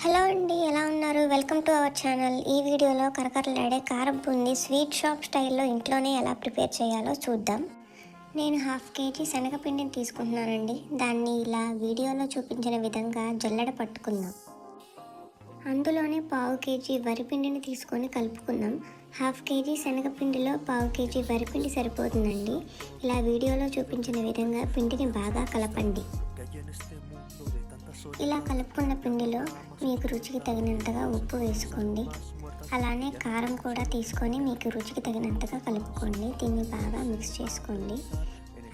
Hello అండి, ఎలా ఉన్నారు? Welcome to our channel. ఈ వీడియోలో కరకరలాడే కారం బూందీ స్వీట్ షాప్ స్టైల్లో ఇంట్లోనే ఎలా ప్రిపేర్ చేయాలో చూద్దాం. నేను హాఫ్ కేజీ శనగపిండిని తీసుకుంటున్నానండి. దాన్ని ఇలా వీడియోలో చూపించిన విధంగా జల్లెడ పట్టుకుందాం. అందులోనే పావు కేజీ వరిపిండిని తీసుకొని కలుపుకుందాం. హాఫ్ కేజీ శనగపిండిలో పావు కేజీ వరిపిండి సరిపోతుందండి. ఇలా వీడియోలో చూపించిన విధంగా పిండిని బాగా కలపండి. ఇలా కలుపుకున్న పిండిలో మీకు రుచికి తగినంతగా ఉప్పు వేసుకోండి. అలానే కారం కూడా తీసుకొని మీకు రుచికి తగినంతగా కలుపుకోండి. దీన్ని బాగా మిక్స్ చేసుకోండి.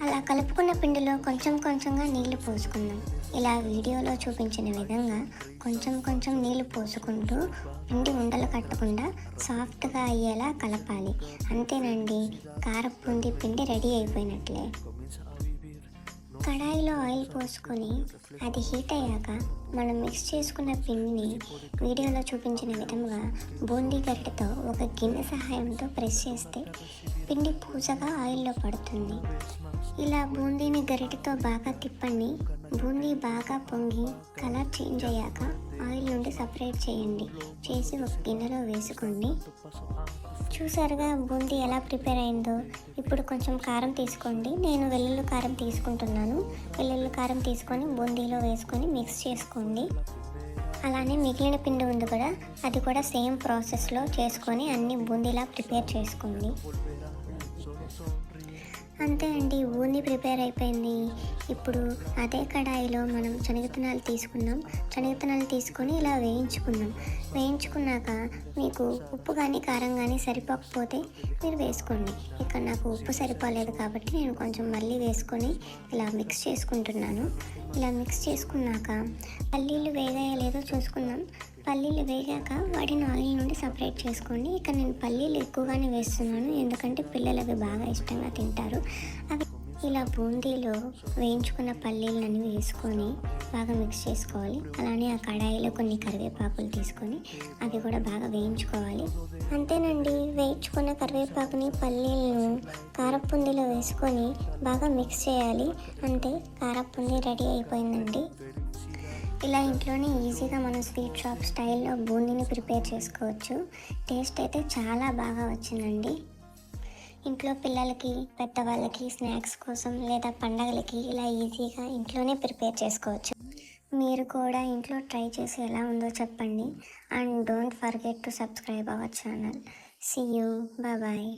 అలా కలుపుకున్న పిండిలో కొంచెం కొంచెంగా నీళ్లు పోసుకుందాం. ఇలా వీడియోలో చూపించిన విధంగా కొంచెం కొంచెం నీళ్లు పోసుకుంటూ పిండి ఉండలు కట్టకుండా సాఫ్ట్గా అయ్యేలా కలపాలి. అంతేనండి, కారపుంది పిండి రెడీ అయిపోయినట్లే. కడాయిలో ఆయిల్ పోసుకొని అది హీట్ అయ్యాక మనం మిక్స్ చేసుకున్న పిండిని వీడియోలో చూపించిన విధంగా బూందీ గరిటెతో ఒక గిన్నె సహాయంతో ప్రెస్ చేస్తే పిండి పూసగా ఆయిల్లో పడుతుంది. ఇలా బూందీని గరిటెతో బాగా తిప్పండి. బూందీ బాగా పొంగి కలర్ చేంజ్ అయ్యాక ఆయిల్ నుండి సపరేట్ చేయండి. చేసి ఒక గిన్నెలో వేసుకోండి. చూసారుగా బూందీ ఎలా ప్రిపేర్ అయిందో. ఇప్పుడు కొంచెం కారం తీసుకోండి. నేను వెల్లుల్లి కారం తీసుకుంటున్నాను. వెల్లుల్లి కారం తీసుకొని బూందీలో వేసుకొని మిక్స్ చేసుకోండి. అలానే మిగిలిన పిండి ఉంది కూడా, అది కూడా సేమ్ ప్రాసెస్లో చేసుకొని అన్ని బూందీలా ప్రిపేర్ చేసుకోండి. అంతే అండి, బూందీ ప్రిపేర్ అయిపోయింది. ఇప్పుడు అదే కడాయిలో మనం శనగతనాలు తీసుకున్నాం. శనగతనాలు తీసుకొని ఇలా వేయించుకున్నాక మీకు ఉప్పు కానీ కారం కానీ సరిపోకపోతే మీరు వేసుకోండి. ఇక్కడ నాకు ఉప్పు సరిపోలేదు కాబట్టి నేను కొంచెం మళ్ళీ వేసుకొని ఇలా మిక్స్ చేసుకుంటున్నాను. ఇలా మిక్స్ చేసుకున్నాక పల్లీలు వేగాయో లేదో చూసుకుందాం. పల్లీలు వేగాక వాటిని ఆయిల్ నుండి సపరేట్ చేసుకోండి. ఇక్కడ నేను పల్లీలు ఎక్కువగానే వేస్తున్నాను, ఎందుకంటే పిల్లలు అవి బాగా ఇష్టంగా తింటారు. అవి ఇలా బూందీలో వేయించుకున్న పల్లీలను వేసుకొని బాగా మిక్స్ చేసుకోవాలి. అలానే ఆ కడాయిలో కొన్ని కరివేపాకులు తీసుకొని అవి కూడా బాగా వేయించుకోవాలి. అంతేనండి, వేయించుకున్న కరివేపాకుని పల్లీలను కారపుందీలో వేసుకొని బాగా మిక్స్ చేయాలి. అంతే, కారపుందీ రెడీ అయిపోయిందండి. ఇలా ఇంట్లోనే ఈజీగా మనం స్వీట్ షాప్ స్టైల్లో బూందీని ప్రిపేర్ చేసుకోవచ్చు. టేస్ట్ అయితే చాలా బాగా వచ్చిందండి. ఇంట్లో పిల్లలకి, పెద్దవాళ్ళకి స్నాక్స్ కోసం లేదా పండగలకి ఇలా ఈజీగా ఇంట్లోనే ప్రిపేర్ చేసుకోవచ్చు. మీరు కూడా ఇంట్లో ట్రై చేసి ఎలా ఉందో చెప్పండి. And don't forget to subscribe our channel. See you, bye.